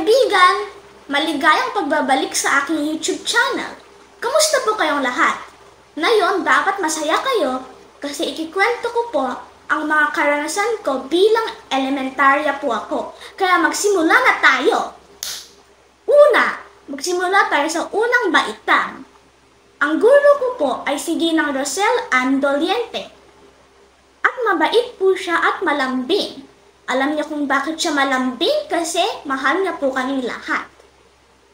kaibigan! Maligayang pagbabalik sa aking YouTube channel. Kamusta po kayong lahat? Ngayon, dapat masaya kayo kasi ikikwento ko po ang mga karanasan ko bilang elementarya po ako. Kaya magsimula na tayo! Una, magsimula tayo sa unang baitang. Ang guro ko po ay si Ginang Rosel Ann Doliente. At mabait po siya at malambing. Alam niyo kung bakit siya malambing? Kasi mahal niya po kaming lahat.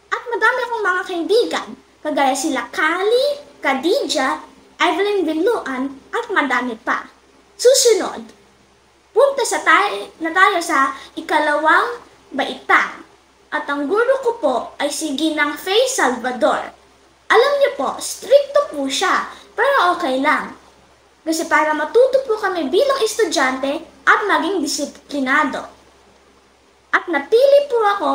At madami akong mga kaibigan, kagaya sila Kali, Khadija, Evelyn Villuan, at madami pa. Susunod, punta na tayo sa ikalawang baitang. At ang guro ko po ay si Ginang Faye Salvador. Alam niyo po, stricto po siya, pero okay lang. Kasi para matuto po kami bilang estudyante at maging disiplinado. At napili po ako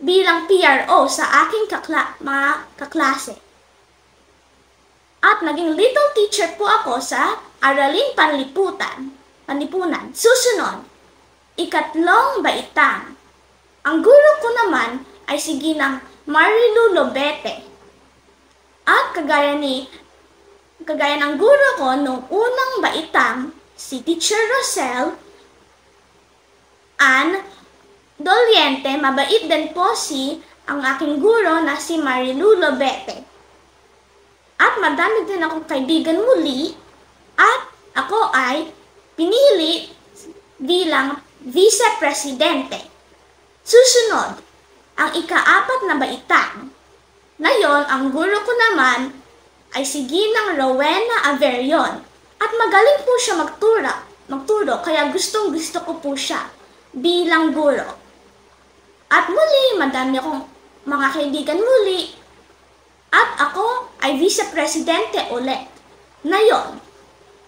bilang PRO sa aking mga kaklase. At naging little teacher po ako sa Araling Panlipunan. Susunod, ikatlong baitang. Ang guro ko naman ay si Ginang Marilu Lobete. At kagaya ng guro ko nung unang baitang, si Teacher Rosel Ann Doliente, mabait din po ang aking guro na si Marilu Lobete. At madami din akong kaibigan muli at ako ay pinili bilang vice-presidente. Susunod, ang ika-4 na baitang. Ngayon, ang guro ko naman ay si Ginang Rowena Averion. At magaling po siya magturo, kaya gustong-gusto ko po siya bilang guro. At muli, madami akong mga kaibigan muli. At ako ay vice-presidente ulit. Ngayon,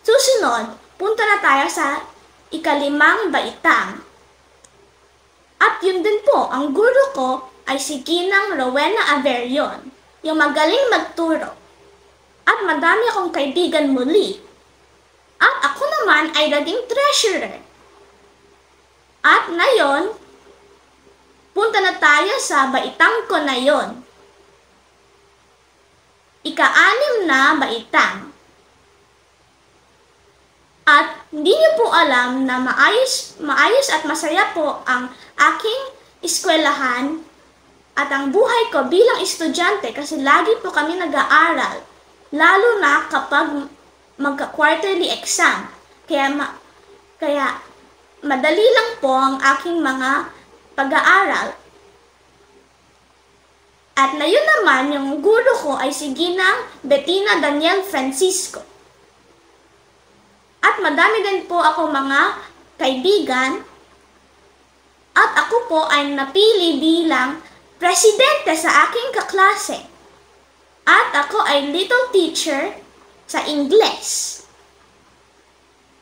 susunod, punta na tayo sa ika-5 baitang. At yun din po, ang guro ko ay si Ginang Rowena Averion, yung magaling magturo. At madami akong kaibigan muli. At ako naman ay naging treasurer. At ngayon, punta na tayo sa baitang ko na yon. Ika-6 na baitang. At hindi niyo po alam na maayos at masaya po ang aking eskwelahan at ang buhay ko bilang estudyante kasi lagi po kami nag-aaral, lalo na kapag magka-quarterly exam. Kaya madali lang po ang aking mga pag-aaral. At na yun naman, yung guro ko ay si Ginang Bettina Daniel Francisco. At madami din po ako mga kaibigan. At ako po ay napili bilang presidente sa aking kaklase. At ako ay little teacher sa Ingles.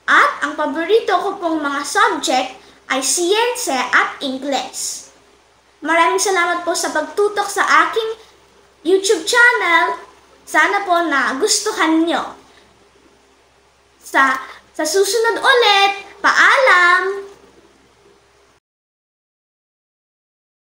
At ang paborito ko pong mga subject ay siyense at Ingles. Maraming salamat po sa pagtutok sa aking YouTube channel. Sana po na gustuhan nyo. Sa susunod ulit, paalam!